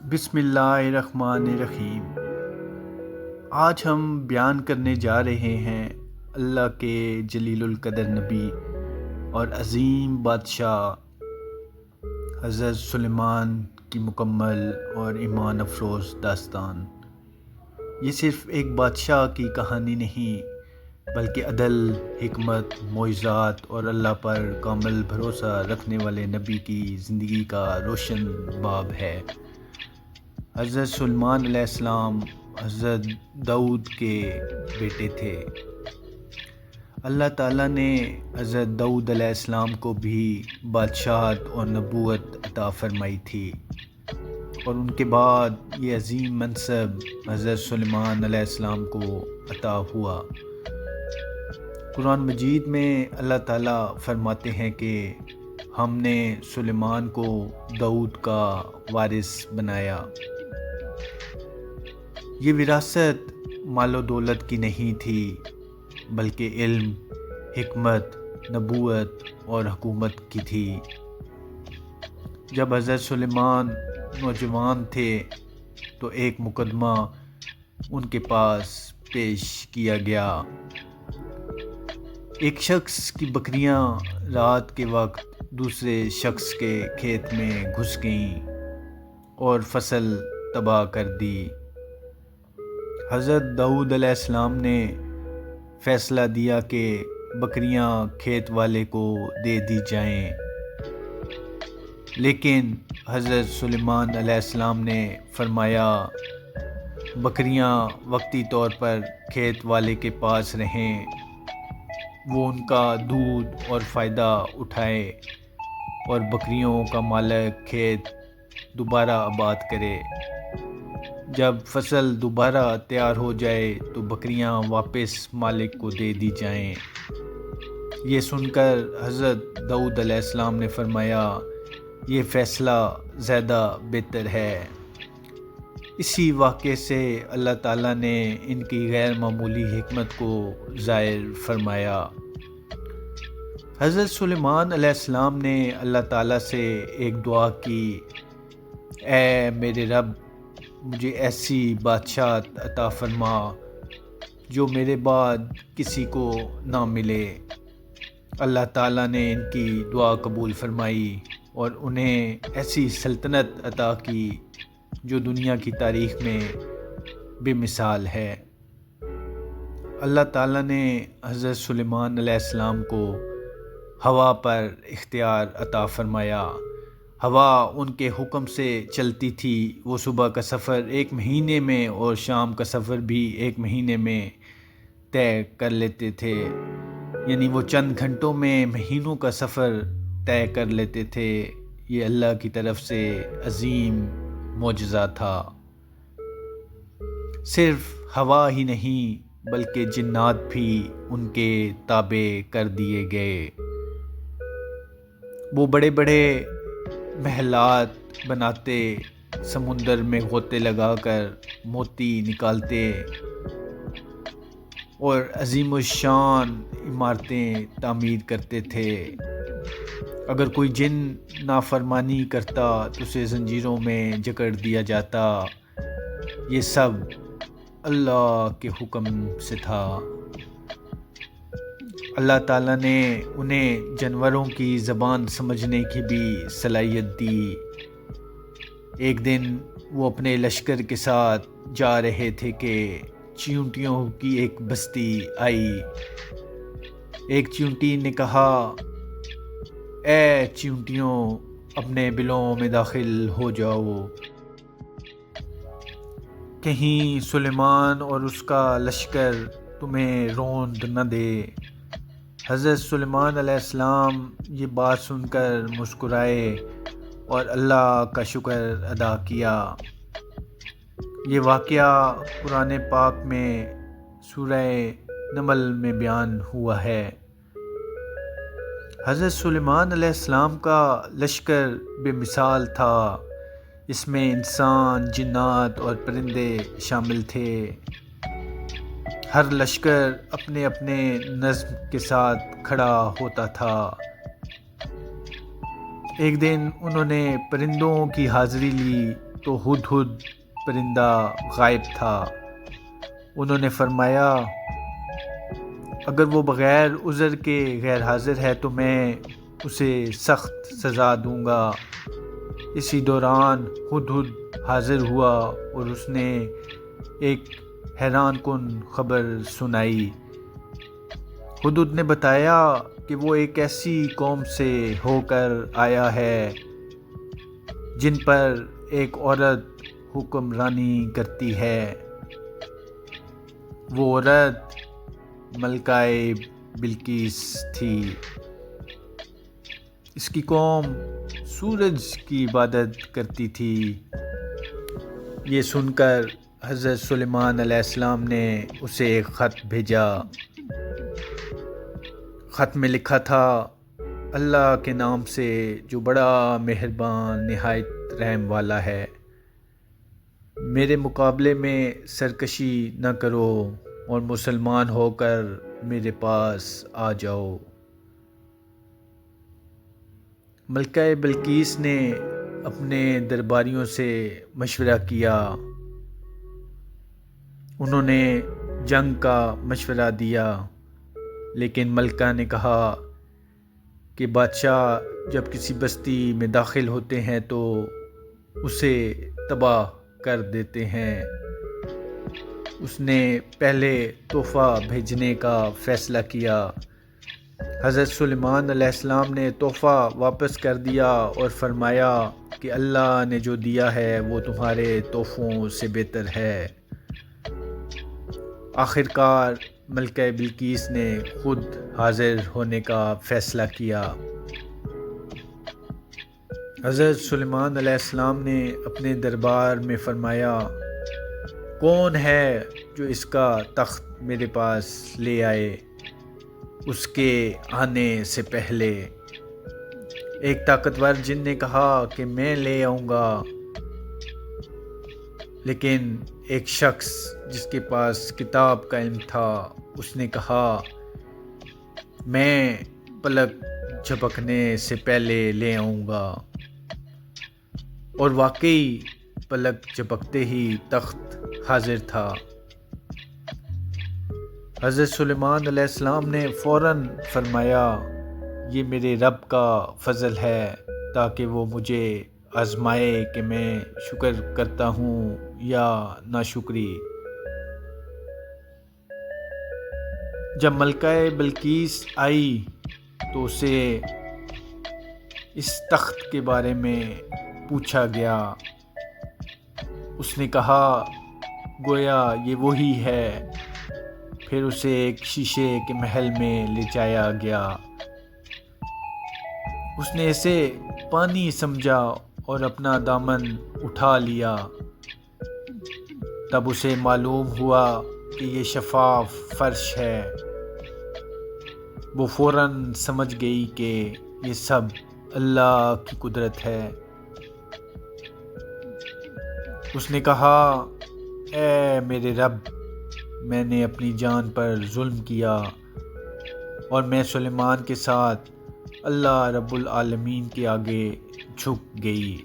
بسم اللہ الرحمن الرحیم۔ آج ہم بیان کرنے جا رہے ہیں اللہ کے جلیل القدر نبی اور عظیم بادشاہ حضرت سلیمان کی مکمل اور ایمان افروز داستان۔ یہ صرف ایک بادشاہ کی کہانی نہیں بلکہ عدل، حکمت، معجزات اور اللہ پر کامل بھروسہ رکھنے والے نبی کی زندگی کا روشن باب ہے۔ حضرت سلیمان علیہ السلام حضرت داؤد کے بیٹے تھے۔ اللہ تعالیٰ نے حضرت داؤد علیہ السلام کو بھی بادشاہت اور نبوت عطا فرمائی تھی، اور ان کے بعد یہ عظیم منصب حضرت سلیمان علیہ السلام کو عطا ہوا۔ قرآن مجید میں اللہ تعالیٰ فرماتے ہیں کہ ہم نے سلیمان کو داؤد کا وارث بنایا۔ یہ وراثت مال و دولت کی نہیں تھی بلکہ علم، حکمت، نبوت اور حکومت کی تھی۔ جب حضرت سلیمان نوجوان تھے تو ایک مقدمہ ان کے پاس پیش کیا گیا۔ ایک شخص کی بکریاں رات کے وقت دوسرے شخص کے کھیت میں گھس گئیں اور فصل تباہ کر دی۔ حضرت داؤد علیہ السلام نے فیصلہ دیا کہ بکریاں کھیت والے کو دے دی جائیں، لیکن حضرت سلیمان علیہ السلام نے فرمایا بکریاں وقتی طور پر کھیت والے کے پاس رہیں، وہ ان کا دودھ اور فائدہ اٹھائے اور بکریوں کا مالک کھیت دوبارہ آباد کرے۔ جب فصل دوبارہ تیار ہو جائے تو بکریاں واپس مالک کو دے دی جائیں۔ یہ سن کر حضرت داؤد علیہ السلام نے فرمایا یہ فیصلہ زیادہ بہتر ہے۔ اسی واقعے سے اللہ تعالیٰ نے ان کی غیر معمولی حکمت کو ظاہر فرمایا۔ حضرت سلیمان علیہ السلام نے اللہ تعالیٰ سے ایک دعا کی، اے میرے رب، مجھے ایسی بادشاہت عطا فرما جو میرے بعد کسی کو نہ ملے۔ اللہ تعالیٰ نے ان کی دعا قبول فرمائی اور انہیں ایسی سلطنت عطا کی جو دنیا کی تاریخ میں بے مثال ہے۔ اللہ تعالیٰ نے حضرت سلیمان علیہ السلام کو ہوا پر اختیار عطا فرمایا۔ ہوا ان کے حکم سے چلتی تھی۔ وہ صبح کا سفر 1 مہینے میں اور شام کا سفر بھی 1 مہینے میں طے کر لیتے تھے، یعنی وہ چند گھنٹوں میں مہینوں کا سفر طے کر لیتے تھے۔ یہ اللہ کی طرف سے عظیم معجزہ تھا۔ صرف ہوا ہی نہیں بلکہ جنات بھی ان کے تابع کر دیے گئے۔ وہ بڑے بڑے محلات بناتے، سمندر میں غوطے لگا کر موتی نکالتے اور عظیم الشان عمارتیں تعمیر کرتے تھے۔ اگر کوئی جن نافرمانی کرتا تو اسے زنجیروں میں جکڑ دیا جاتا۔ یہ سب اللہ کے حکم سے تھا۔ اللہ تعالیٰ نے انہیں جانوروں کی زبان سمجھنے کی بھی صلاحیت دی۔ ایک دن وہ اپنے لشکر کے ساتھ جا رہے تھے کہ چیونٹیوں کی ایک بستی آئی۔ ایک چیونٹی نے کہا، اے چیونٹیوں، اپنے بلوں میں داخل ہو جاؤ، کہیں سلیمان اور اس کا لشکر تمہیں روند نہ دے۔ حضرت سلیمان علیہ السلام یہ بات سن کر مسکرائے اور اللہ کا شکر ادا کیا۔ یہ واقعہ قرآن پاک میں سورہ نمل میں بیان ہوا ہے۔ حضرت سلیمان علیہ السلام کا لشکر بے مثال تھا۔ اس میں انسان، جنات اور پرندے شامل تھے۔ ہر لشکر اپنے اپنے نظم کے ساتھ کھڑا ہوتا تھا۔ ایک دن انہوں نے پرندوں کی حاضری لی تو ہدہد پرندہ غائب تھا۔ انہوں نے فرمایا اگر وہ بغیر عذر کے غیر حاضر ہے تو میں اسے سخت سزا دوں گا۔ اسی دوران ہدہد حاضر ہوا اور اس نے ایک حیران کن خبر سنائی۔ ہدہد نے بتایا کہ وہ ایک ایسی قوم سے ہو کر آیا ہے جن پر ایک عورت حکمرانی کرتی ہے۔ وہ عورت ملکہ بلقیس تھی۔ اس کی قوم سورج کی عبادت کرتی تھی۔ یہ سن کر حضرت سلیمان علیہ السلام نے اسے ایک خط بھیجا۔ خط میں لکھا تھا اللہ کے نام سے جو بڑا مہربان نہایت رحم والا ہے، میرے مقابلے میں سرکشی نہ کرو اور مسلمان ہو کر میرے پاس آ جاؤ۔ ملکہ بلقیس نے اپنے درباریوں سے مشورہ کیا۔ انہوں نے جنگ کا مشورہ دیا، لیکن ملکہ نے کہا کہ بادشاہ جب کسی بستی میں داخل ہوتے ہیں تو اسے تباہ کر دیتے ہیں۔ اس نے پہلے تحفہ بھیجنے کا فیصلہ کیا۔ حضرت سلیمان علیہ السلام نے تحفہ واپس کر دیا اور فرمایا کہ اللہ نے جو دیا ہے وہ تمہارے تحفوں سے بہتر ہے۔ آخر کار ملکہ بلقیس نے خود حاضر ہونے کا فیصلہ کیا۔ حضرت سلیمان علیہ السلام نے اپنے دربار میں فرمایا کون ہے جو اس کا تخت میرے پاس لے آئے؟ اس کے آنے سے پہلے ایک طاقتور جن نے کہا کہ میں لے آؤں گا، لیکن ایک شخص جس کے پاس کتاب کا علم تھا اس نے کہا میں پلک جھپکنے سے پہلے لے آؤں گا، اور واقعی پلک جھپکتے ہی تخت حاضر تھا۔ حضرت سلیمان علیہ السلام نے فوراً فرمایا یہ میرے رب کا فضل ہے تاکہ وہ مجھے آزمائے کہ میں شکر کرتا ہوں یا ناشکری۔ جب ملکہ بلقیس آئی تو اسے اس تخت کے بارے میں پوچھا گیا۔ اس نے کہا گویا یہ وہی ہے۔ پھر اسے ایک شیشے کے محل میں لے جایا گیا۔ اس نے اسے پانی سمجھا اور اپنا دامن اٹھا لیا۔ تب اسے معلوم ہوا کہ یہ شفاف فرش ہے۔ وہ فوراً سمجھ گئی کہ یہ سب اللہ کی قدرت ہے۔ اس نے کہا اے میرے رب، میں نے اپنی جان پر ظلم کیا اور میں سلیمان کے ساتھ اللہ رب العالمین کے آگے جھک گئی۔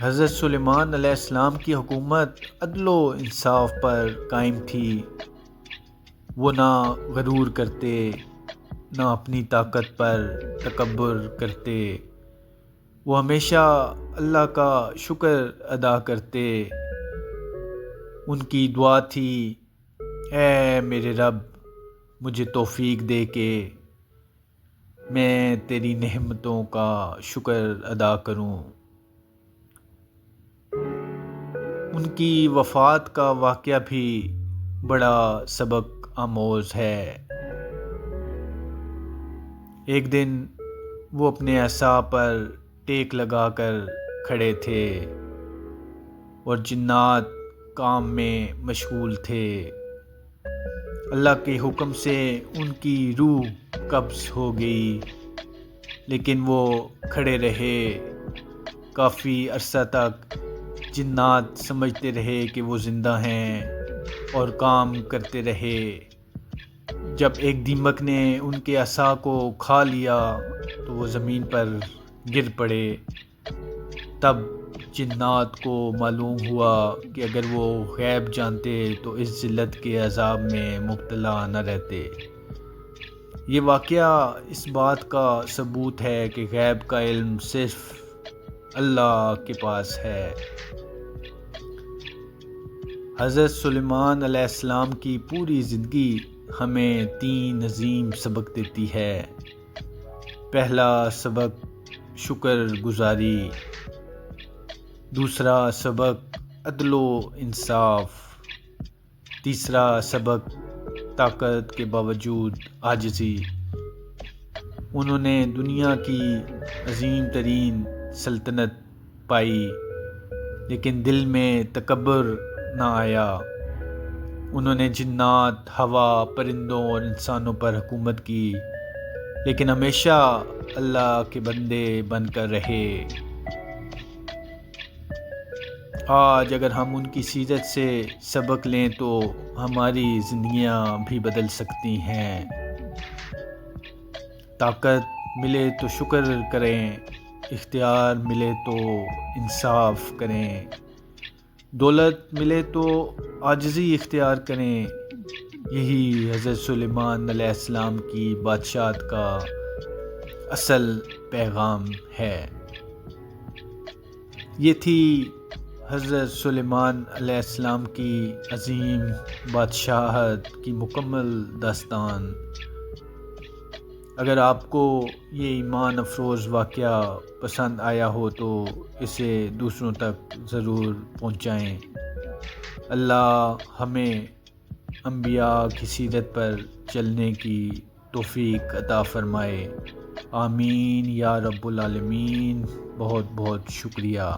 حضرت سلیمان علیہ السلام کی حکومت عدل و انصاف پر قائم تھی۔ وہ نہ غرور کرتے، نہ اپنی طاقت پر تکبر کرتے۔ وہ ہمیشہ اللہ کا شکر ادا کرتے۔ ان کی دعا تھی اے میرے رب، مجھے توفیق دے کہ میں تیری نعمتوں کا شکر ادا کروں۔ ان کی وفات کا واقعہ بھی بڑا سبق آموز ہے۔ ایک دن وہ اپنے عصا پر ٹیک لگا کر کھڑے تھے اور جنات کام میں مشغول تھے۔ اللہ کے حکم سے ان کی روح قبض ہو گئی، لیکن وہ کھڑے رہے۔ کافی عرصہ تک جنات سمجھتے رہے کہ وہ زندہ ہیں اور کام کرتے رہے۔ جب ایک دیمک نے ان کے عصا کو کھا لیا تو وہ زمین پر گر پڑے۔ تب جنات کو معلوم ہوا کہ اگر وہ غیب جانتے تو اس ذلت کے عذاب میں مبتلا نہ رہتے۔ یہ واقعہ اس بات کا ثبوت ہے کہ غیب کا علم صرف اللہ کے پاس ہے۔ حضرت سلیمان علیہ السلام کی پوری زندگی ہمیں 3 عظیم سبق دیتی ہے۔ پہلا سبق شکر گزاری، دوسرا سبق عدل و انصاف، تیسرا سبق طاقت کے باوجود عاجزی۔ انہوں نے دنیا کی عظیم ترین سلطنت پائی لیکن دل میں تکبر نہ آیا۔ انہوں نے جنات، ہوا، پرندوں اور انسانوں پر حکومت کی لیکن ہمیشہ اللہ کے بندے بن کر رہے۔ آج اگر ہم ان کی سیرت سے سبق لیں تو ہماری زندگیاں بھی بدل سکتی ہیں۔ طاقت ملے تو شکر کریں، اختیار ملے تو انصاف کریں، دولت ملے تو عاجزی اختیار کریں۔ یہی حضرت سلیمان علیہ السلام کی بادشاہت کا اصل پیغام ہے۔ یہ تھی حضرت سلیمان علیہ السلام کی عظیم بادشاہت کی مکمل داستان۔ اگر آپ کو یہ ایمان افروز واقعہ پسند آیا ہو تو اسے دوسروں تک ضرور پہنچائیں۔ اللہ ہمیں انبیاء کی سیرت پر چلنے کی توفیق عطا فرمائے۔ آمین یا رب العالمین۔ بہت بہت شکریہ۔